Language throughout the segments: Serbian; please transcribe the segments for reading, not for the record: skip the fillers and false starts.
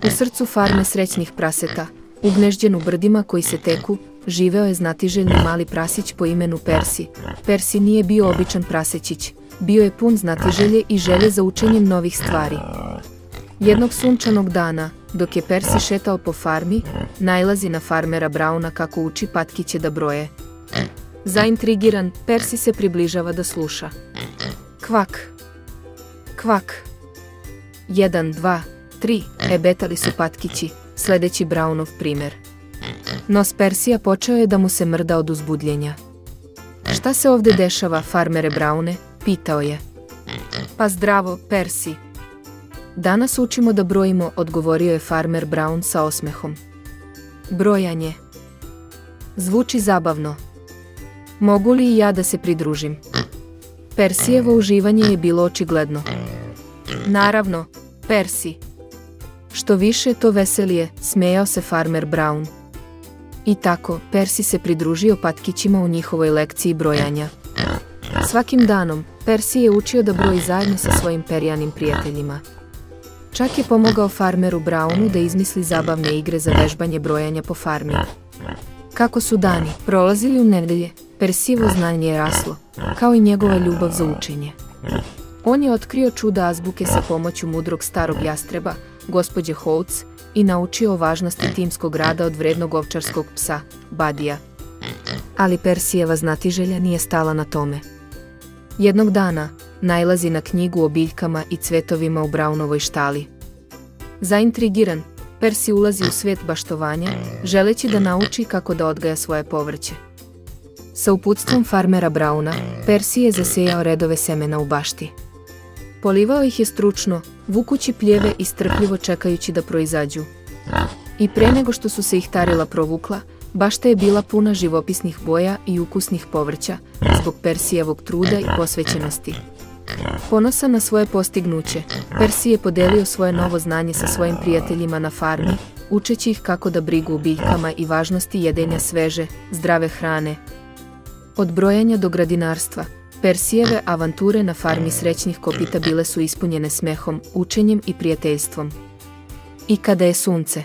U srcu farme srećnih praseta, ugnežđen u brdima koji se teku, živeo je znatiželjni mali prasić po imenu Persi. Persi nije bio običan prasećić, bio je pun znatiželje i želje za učenjem novih stvari. Jednog sunčanog dana, dok je Persi šetao po farmi, nailazi na farmera Brauna kako uči patkiće da broje. Zaintrigiran, Persi se približava da sluša. Kvak, kvak. 1, 2, 3, ebetali su patkići, sledeći Braunov primer. Nos Persija počeo je da mu se mrda od uzbudljenja. Šta se ovde dešava, farmere Braune? Pitao je. Pa zdravo, Persi. Danas učimo da brojimo, odgovorio je farmer Braun sa osmehom. Brojanje. Zvuči zabavno. Mogu li i ja da se pridružim? Persijevo uživanje je bilo očigledno. Naravno, Persi. Što više, to veselije, smejao se farmer Braun. I tako, Persi se pridružio patkićima u njihovoj lekciji brojanja. Svakim danom, Persi je učio da broji zajedno sa svojim perjanim prijateljima. Čak je pomogao farmeru Braunu da izmisli zabavne igre za vežbanje brojanja po farmi. Kako su dani prolazili u nedelje, Persijevo znanje je raslo, kao i njegova ljubav za učenje. On je otkrio čuda azbuke sa pomoću mudrog starog jastreba, gospođe Holtz, i naučio o važnosti timskog rada od vrednog ovčarskog psa, Badija. Ali Persijeva znatiželja nije stala na tome. Jednog dana, nailazi na knjigu o biljkama i cvetovima u Braunovoj štali. Zaintrigiran, Persi ulazi u svet baštovanja, želeći da nauči kako da odgaja svoje povrće. Sa uputstvom farmera Brauna, Persi je zasejao redove semena u bašti. Polivao ih je stručno, vukući pljeve i strpljivo čekajući da proizađu. I pre nego što su se ihtarila provukla, bašta je bila puna živopisnih boja i ukusnih povrća, zbog Persijevog truda i posvećenosti. Ponosan na svoje postignuće, Persi je podelio svoje novo znanje sa svojim prijateljima na farmi, učeći ih kako da brigu o biljkama i važnosti jedenja sveže, zdrave hrane. Od brojanja do gradinarstva, Persijeve avanture na farmi srećnih kopita bile su ispunjene smehom, učenjem i prijateljstvom. I kada je sunce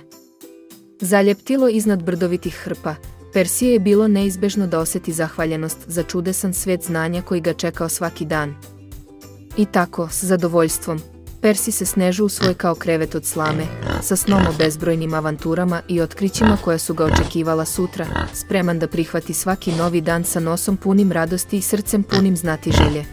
zaljeptilo iznad brdovitih hrpa, Persije je bilo neizbežno da oseti zahvaljenost za čudesan svet znanja koji ga čekao svaki dan. I tako, s zadovoljstvom, Persi se snežu u svoj kao krevet od slame, sa snom o bezbrojnim avanturama i otkrićima koja su ga očekivala sutra, spreman da prihvati svaki novi dan sa nosom punim radosti i srcem punim znatiželje.